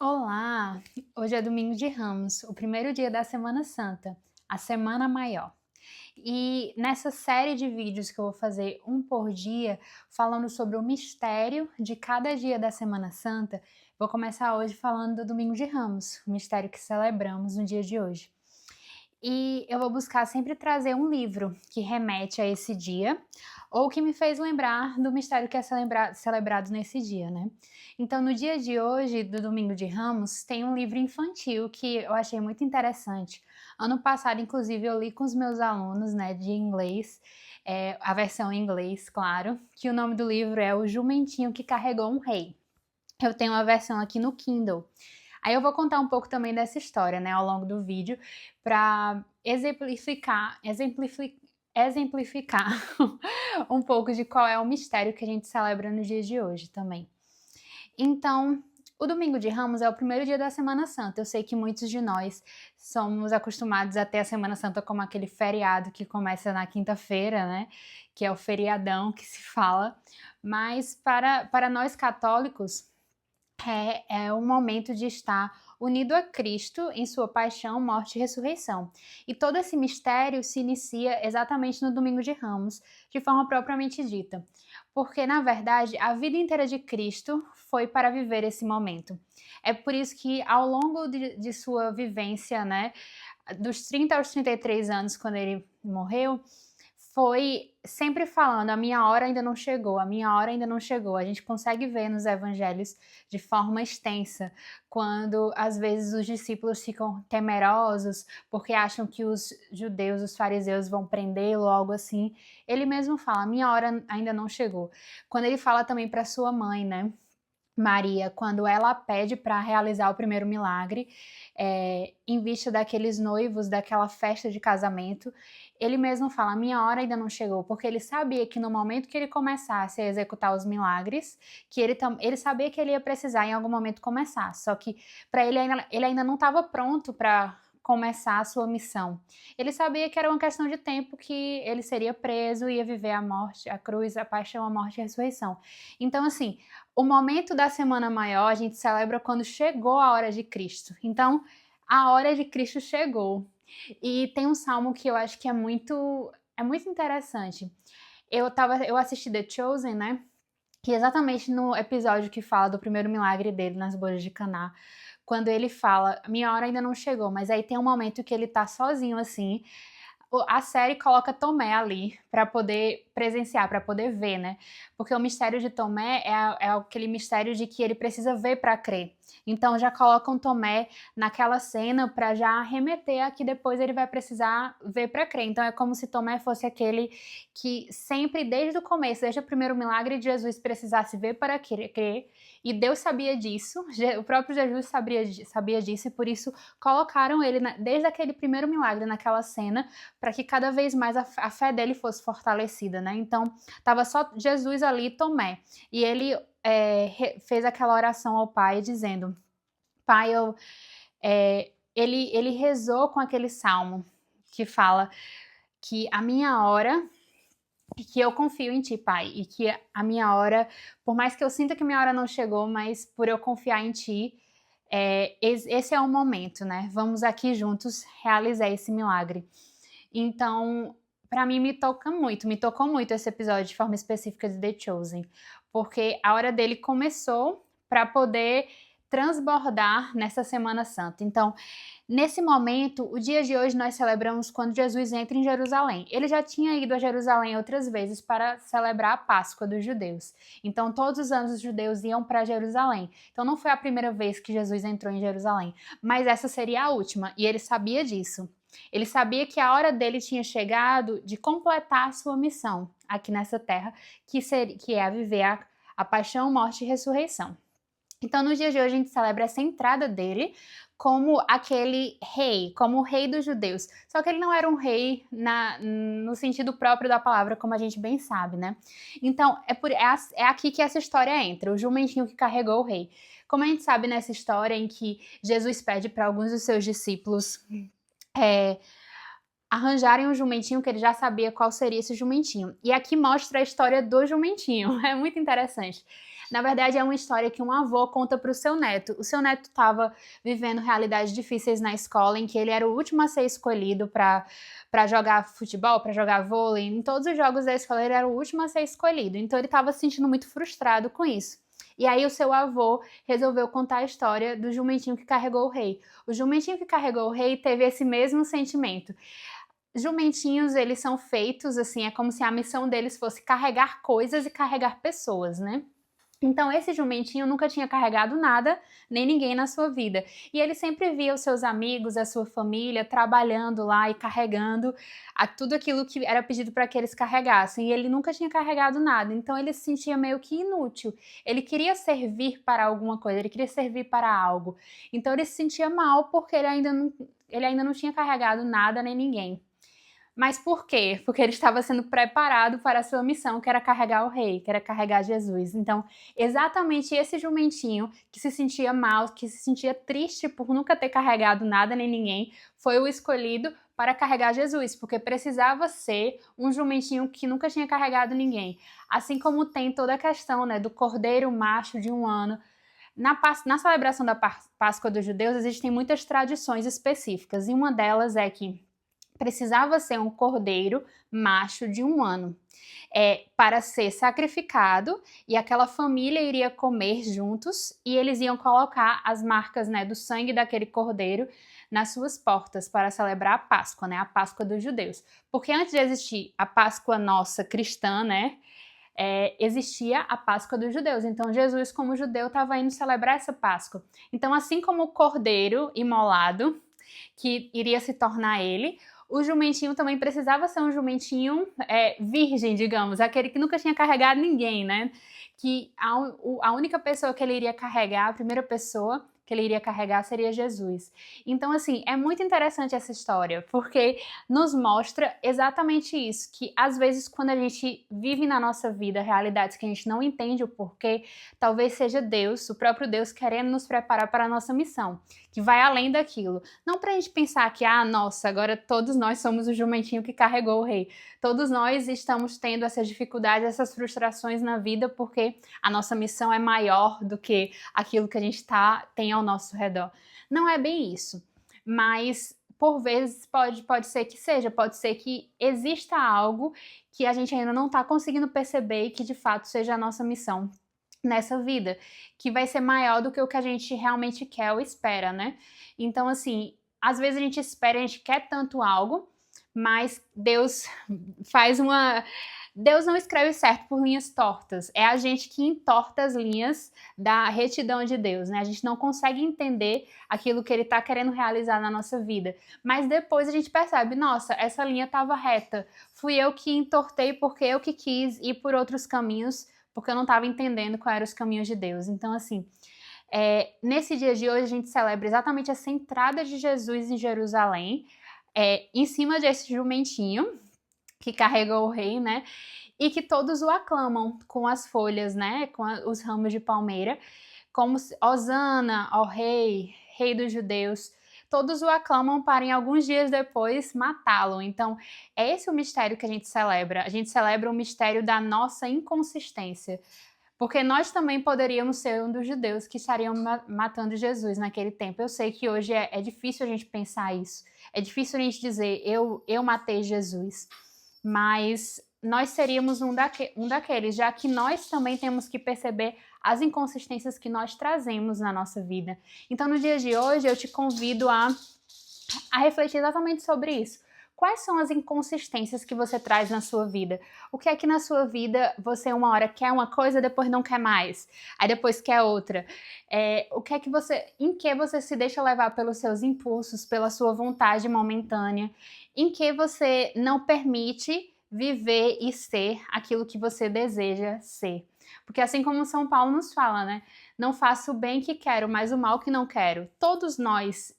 Olá! Hoje é domingo de Ramos, o primeiro dia da Semana Santa, a Semana Maior. E nessa série de vídeos que eu vou fazer um por dia, falando sobre o mistério de cada dia da Semana Santa, vou começar hoje falando do Domingo de Ramos, o mistério que celebramos no dia de hoje. E eu vou buscar sempre trazer um livro que remete a esse dia, ou que me fez lembrar do mistério que é celebrado nesse dia, né? Então, no dia de hoje, do Domingo de Ramos, tem um livro infantil que eu achei muito interessante. Ano passado, inclusive, eu li com os meus alunos, né, de inglês, a versão em inglês, claro, que o nome do livro é O Jumentinho que Carregou um Rei. Eu tenho uma versão aqui no Kindle. Aí eu vou contar um pouco também dessa história, né, ao longo do vídeo, para exemplificar um pouco de qual é o mistério que a gente celebra nos dias de hoje também. Então, o Domingo de Ramos é o primeiro dia da Semana Santa. Eu sei que muitos de nós somos acostumados a ter a Semana Santa como aquele feriado que começa na quinta-feira, né? Que é o feriadão que se fala. Mas para nós católicos, é um momento de estar unido a Cristo em sua paixão, morte e ressurreição. E todo esse mistério se inicia exatamente no Domingo de Ramos, de forma propriamente dita. Porque, na verdade, a vida inteira de Cristo foi para viver esse momento. É por isso que, ao longo de sua vivência, né, dos 30 aos 33 anos, quando ele morreu, foi sempre falando: a minha hora ainda não chegou, a minha hora ainda não chegou. A gente consegue ver nos evangelhos de forma extensa, quando às vezes os discípulos ficam temerosos porque acham que os judeus, os fariseus vão prendê-lo ou algo assim. Ele mesmo fala: a minha hora ainda não chegou. Quando ele fala também para sua mãe, né, Maria, quando ela pede para realizar o primeiro milagre, em vista daqueles noivos, daquela festa de casamento, ele mesmo fala: a minha hora ainda não chegou, porque ele sabia que no momento que ele começasse a executar os milagres, que ele sabia que ele ia precisar em algum momento começar, só que para ele ainda não estava pronto para começar a sua missão. Ele sabia que era uma questão de tempo que ele seria preso, ia viver a morte, a cruz, a paixão, a morte e a ressurreição. Então, assim, o momento da Semana Maior a gente celebra quando chegou a hora de Cristo. Então, a hora de Cristo chegou. E tem um salmo que eu acho que é muito interessante. Eu assisti The Chosen, né? Que exatamente no episódio que fala do primeiro milagre dele nas bodas de Caná, quando ele fala: minha hora ainda não chegou, mas aí tem um momento que ele tá sozinho assim, a série coloca Tomé ali para poder presenciar, para poder ver, né? Porque o mistério de Tomé é aquele mistério de que ele precisa ver para crer. Então já colocam Tomé naquela cena para já remeter a que depois ele vai precisar ver para crer. Então é como se Tomé fosse aquele que sempre, desde o começo, desde o primeiro milagre de Jesus, precisasse ver para crer. E Deus sabia disso, o próprio Jesus sabia disso, e por isso colocaram ele, desde aquele primeiro milagre, naquela cena, para que cada vez mais a fé dele fosse fortalecida, né? Então, estava só Jesus ali e Tomé. E ele fez aquela oração ao Pai, dizendo: Pai, ele rezou com aquele salmo que fala que a minha hora, que eu confio em ti, Pai, e que a minha hora, por mais que eu sinta que minha hora não chegou, mas por eu confiar em ti, esse é o momento, né? Vamos aqui juntos realizar esse milagre. Então, para mim me tocou muito esse episódio de forma específica de The Chosen, porque a hora dele começou para poder transbordar nessa Semana Santa. Então, nesse momento, o dia de hoje nós celebramos quando Jesus entra em Jerusalém. Ele já tinha ido a Jerusalém outras vezes para celebrar a Páscoa dos judeus. Então, todos os anos os judeus iam para Jerusalém. Então, não foi a primeira vez que Jesus entrou em Jerusalém, mas essa seria a última, e ele sabia disso. Ele sabia que a hora dele tinha chegado de completar a sua missão aqui nessa terra, que é viver a paixão, morte e ressurreição. Então, no dia de hoje, a gente celebra essa entrada dele como aquele rei, como o rei dos judeus. Só que ele não era um rei no sentido próprio da palavra, como a gente bem sabe, né? Então, é aqui que essa história entra, o jumentinho que carregou o rei. Como a gente sabe nessa história em que Jesus pede para alguns dos seus discípulos arranjarem um jumentinho, que ele já sabia qual seria esse jumentinho. E aqui mostra a história do jumentinho, é muito interessante. Na verdade, é uma história que um avô conta para o seu neto. O seu neto estava vivendo realidades difíceis na escola, em que ele era o último a ser escolhido para jogar futebol, para jogar vôlei. Em todos os jogos da escola, ele era o último a ser escolhido. Então, ele estava se sentindo muito frustrado com isso. E aí o seu avô resolveu contar a história do jumentinho que carregou o rei. O jumentinho que carregou o rei teve esse mesmo sentimento. Jumentinhos, eles são feitos assim, é como se a missão deles fosse carregar coisas e carregar pessoas, né? Então esse jumentinho nunca tinha carregado nada, nem ninguém na sua vida. E ele sempre via os seus amigos, a sua família trabalhando lá e carregando tudo aquilo que era pedido para que eles carregassem. E ele nunca tinha carregado nada, então ele se sentia meio que inútil. Ele queria servir para alguma coisa, ele queria servir para algo. Então ele se sentia mal porque ele ainda não tinha carregado nada nem ninguém. Mas por quê? Porque ele estava sendo preparado para a sua missão, que era carregar o rei, que era carregar Jesus. Então, exatamente esse jumentinho que se sentia mal, que se sentia triste por nunca ter carregado nada nem ninguém, foi o escolhido para carregar Jesus, porque precisava ser um jumentinho que nunca tinha carregado ninguém. Assim como tem toda a questão, né, do cordeiro macho de 1 ano. Na celebração da Páscoa dos judeus, existem muitas tradições específicas, e uma delas é que precisava ser um cordeiro macho de 1 ano para ser sacrificado, e aquela família iria comer juntos e eles iam colocar as marcas, né, do sangue daquele cordeiro nas suas portas para celebrar a Páscoa, né, a Páscoa dos judeus. Porque antes de existir a Páscoa nossa cristã, né, existia a Páscoa dos judeus. Então Jesus, como judeu, estava indo celebrar essa Páscoa. Então, assim como o cordeiro imolado, que iria se tornar ele, o jumentinho também precisava ser um jumentinho virgem, digamos, aquele que nunca tinha carregado ninguém, né? Que a única pessoa que ele iria carregar, a primeira pessoa que ele iria carregar seria Jesus. Então, assim, é muito interessante essa história, porque nos mostra exatamente isso, que às vezes quando a gente vive na nossa vida realidades que a gente não entende o porquê, talvez seja Deus, o próprio Deus, querendo nos preparar para a nossa missão, que vai além daquilo. Não para a gente pensar que, nossa, agora todos nós somos o jumentinho que carregou o rei. Todos nós estamos tendo essas dificuldades, essas frustrações na vida, porque a nossa missão é maior do que aquilo que a gente tem ao nosso redor. Não é bem isso, mas por vezes pode ser que seja, pode ser que exista algo que a gente ainda não está conseguindo perceber e que de fato seja a nossa missão nessa vida, que vai ser maior do que o que a gente realmente quer ou espera, né? Então, assim, às vezes a gente espera, a gente quer tanto algo, mas Deus Deus não escreve certo por linhas tortas. É a gente que entorta as linhas da retidão de Deus, né? A gente não consegue entender aquilo que Ele está querendo realizar na nossa vida. Mas depois a gente percebe, nossa, essa linha estava reta. Fui eu que entortei porque eu que quis ir por outros caminhos, porque eu não estava entendendo quais eram os caminhos de Deus. Então, assim, nesse dia de hoje a gente celebra exatamente essa entrada de Jesus em Jerusalém, em cima desse jumentinho que carregou o rei, né? E que todos o aclamam com as folhas, né? Com os ramos de palmeira, como Hosana ao rei, rei dos judeus. Todos o aclamam para, em alguns dias depois, matá-lo. Então, é esse o mistério que a gente celebra. A gente celebra o mistério da nossa inconsistência. Porque nós também poderíamos ser um dos judeus que estariam matando Jesus naquele tempo. Eu sei que hoje é difícil a gente pensar isso. É difícil a gente dizer, eu matei Jesus. Mas nós seríamos um daqueles, já que nós também temos que perceber as inconsistências que nós trazemos na nossa vida. Então, no dia de hoje, eu te convido a refletir exatamente sobre isso. Quais são as inconsistências que você traz na sua vida? O que é que na sua vida você uma hora quer uma coisa, depois não quer mais, aí depois quer outra? Em que você se deixa levar pelos seus impulsos, pela sua vontade momentânea? Em que você não permite viver e ser aquilo que você deseja ser? Porque assim como São Paulo nos fala, né? Não faço o bem que quero, mas o mal que não quero. Todos nós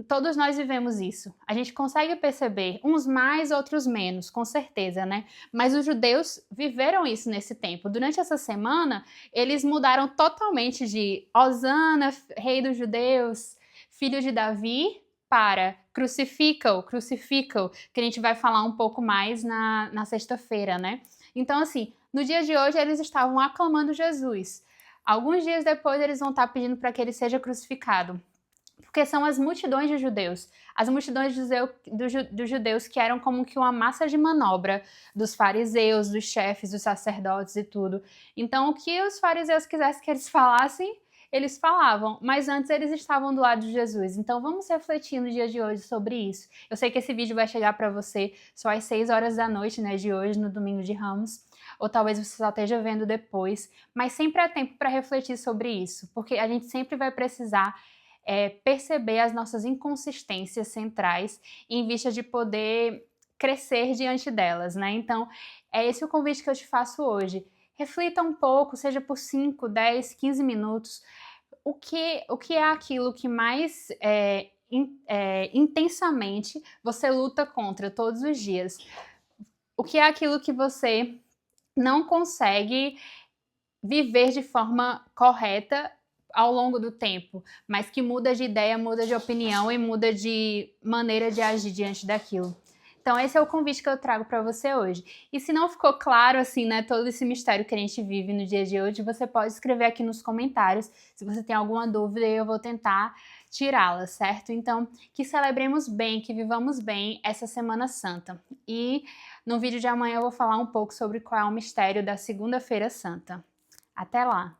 Todos nós vivemos isso. A gente consegue perceber, uns mais, outros menos, com certeza, né? Mas os judeus viveram isso nesse tempo. Durante essa semana, eles mudaram totalmente de Hosana, rei dos judeus, filho de Davi, para crucifica-o, que a gente vai falar um pouco mais na sexta-feira, né? Então, assim, No dia de hoje, eles estavam aclamando Jesus. Alguns dias depois, eles vão estar pedindo para que ele seja crucificado. Porque são as multidões de judeus. As multidões dos judeus que eram como que uma massa de manobra dos fariseus, dos chefes, dos sacerdotes e tudo. Então, o que os fariseus quisessem que eles falassem, eles falavam, mas antes eles estavam do lado de Jesus. Então vamos refletir no dia de hoje sobre isso. Eu sei que esse vídeo vai chegar para você só às 6 horas da noite, né, de hoje, no domingo de Ramos, ou talvez você só esteja vendo depois, mas sempre há tempo para refletir sobre isso, porque a gente sempre vai precisar perceber as nossas inconsistências centrais em vista de poder crescer diante delas, né? Então, é esse o convite que eu te faço hoje. Reflita um pouco, seja por 5, 10, 15 minutos, o que é aquilo que mais intensamente você luta contra todos os dias? O que é aquilo que você não consegue viver de forma correta ao longo do tempo, mas que muda de ideia, muda de opinião e muda de maneira de agir diante daquilo? Então esse é o convite que eu trago para você hoje. E se não ficou claro assim, né, todo esse mistério que a gente vive no dia de hoje, você pode escrever aqui nos comentários. Se você tem alguma dúvida, eu vou tentar tirá-la, certo? Então, que celebremos bem, que vivamos bem essa Semana Santa. E no vídeo de amanhã eu vou falar um pouco sobre qual é o mistério da Segunda-feira Santa. Até lá!